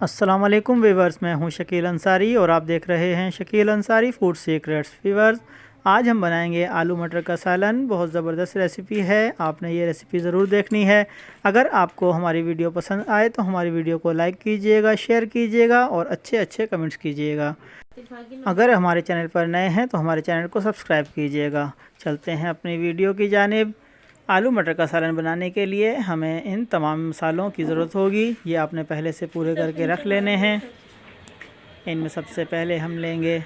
अस्सलाम वालेकुम वीवर्स, मैं हूं शकील अंसारी और आप देख रहे हैं Shakeel Ansari food secrets. Viewers, आज हम बनाएंगे आलू मटर का सालन। बहुत ज़बरदस्त रेसिपी है, आपने ये रेसिपी ज़रूर देखनी है। अगर आपको हमारी वीडियो पसंद आए तो हमारी वीडियो को लाइक कीजिएगा, शेयर कीजिएगा और अच्छे अच्छे कमेंट्स कीजिएगा। अगर हमारे चैनल पर नए हैं तो हमारे चैनल को सब्सक्राइब कीजिएगा। चलते हैं अपनी वीडियो की जानिब। आलू मटर का सालन बनाने के लिए हमें इन तमाम मसालों की ज़रूरत होगी। ये आपने पहले से पूरे करके रख लेने हैं। इनमें सबसे पहले हम लेंगे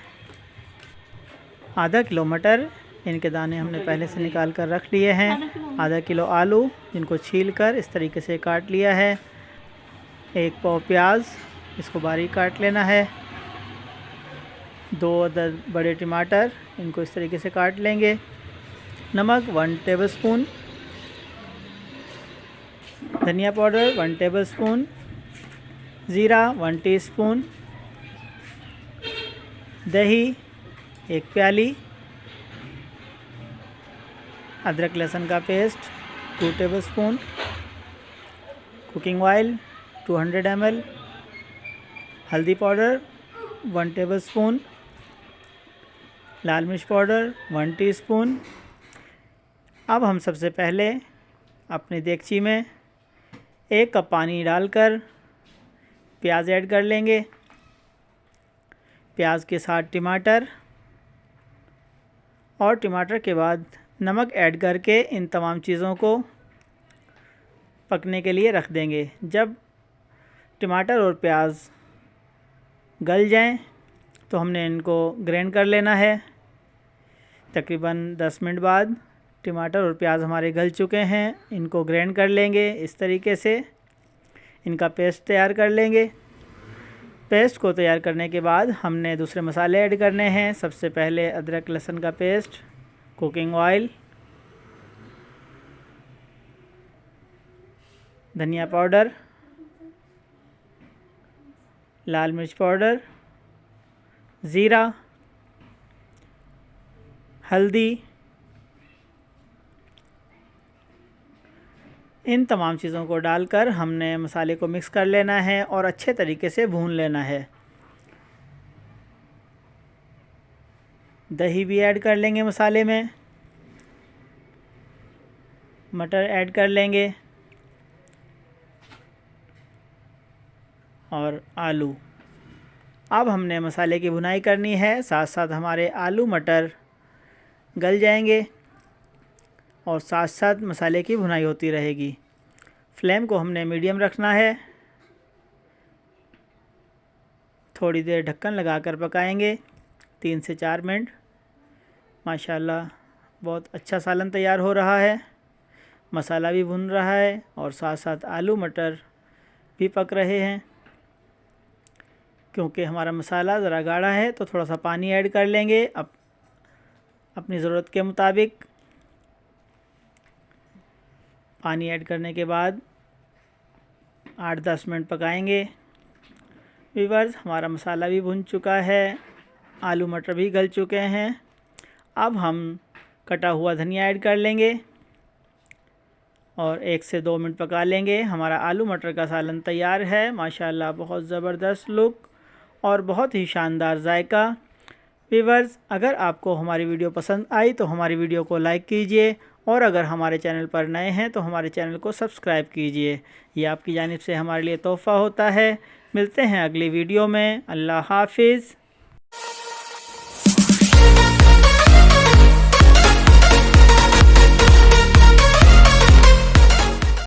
आधा किलो मटर। इनके दाने हमने पहले से निकाल कर रख लिए हैं। आधा किलो आलू, जिनको छील कर इस तरीके से काट लिया है। एक पाव प्याज, इसको बारीक काट लेना है। 2 अदद बड़े टमाटर, इनको इस तरीके से काट लेंगे। नमक 1 टेबलस्पून, धनिया पाउडर 1 टेबलस्पून, ज़ीरा 1 टीस्पून, दही 1 प्याली, अदरक लहसुन का paste 2 tablespoon, cooking oil 200 ml, हल्दी पाउडर 1 टेबलस्पून, लाल मिर्च पाउडर 1 टीस्पून। अब हम सबसे पहले अपनी देगची में 1 कप पानी डालकर प्याज ऐड कर लेंगे। प्याज के साथ टमाटर और टमाटर के बाद नमक ऐड करके इन तमाम चीज़ों को पकने के लिए रख देंगे। जब टमाटर और प्याज गल जाएं तो हमने इनको ग्राइंड कर लेना है। तकरीबन 10 मिनट बाद टमाटर और प्याज हमारे गल चुके हैं। इनको ग्राइंड कर लेंगे। इस तरीके से इनका पेस्ट तैयार कर लेंगे। पेस्ट को तैयार करने के बाद हमने दूसरे मसाले ऐड करने हैं। सबसे पहले अदरक लहसुन का पेस्ट, कुकिंग ऑयल, धनिया पाउडर, लाल मिर्च पाउडर, ज़ीरा, हल्दी, इन तमाम चीज़ों को डालकर हमने मसाले को मिक्स कर लेना है और अच्छे तरीके से भून लेना है। दही भी ऐड कर लेंगे मसाले में। मटर ऐड कर लेंगे और आलू। अब हमने मसाले की भुनाई करनी है, साथ साथ हमारे आलू मटर गल जाएंगे और साथ साथ मसाले की भुनाई होती रहेगी। फ्लेम को हमने मीडियम रखना है। थोड़ी देर ढक्कन लगाकर पकाएंगे, 3 से 4 मिनट। माशाल्लाह बहुत अच्छा सालन तैयार हो रहा है। मसाला भी भुन रहा है और साथ साथ आलू मटर भी पक रहे हैं। क्योंकि हमारा मसाला ज़रा गाढ़ा है तो थोड़ा सा पानी ऐड कर लेंगे अपनी ज़रूरत के मुताबिक। पानी ऐड करने के बाद 8-10 मिनट पकाएंगे। व्यूअर्स, हमारा मसाला भी भुन चुका है, आलू मटर भी गल चुके हैं। अब हम कटा हुआ धनिया ऐड कर लेंगे और 1 से 2 मिनट पका लेंगे। हमारा आलू मटर का सालन तैयार है। माशाल्लाह बहुत ज़बरदस्त लुक और बहुत ही शानदार जायका। व्यूअर्स, अगर आपको हमारी वीडियो पसंद आई तो हमारी वीडियो को लाइक कीजिए और अगर हमारे चैनल पर नए हैं तो हमारे चैनल को सब्सक्राइब कीजिए। ये आपकी जानिब से हमारे लिए तोहफ़ा होता है। मिलते हैं अगली वीडियो में। अल्लाह हाफिज़।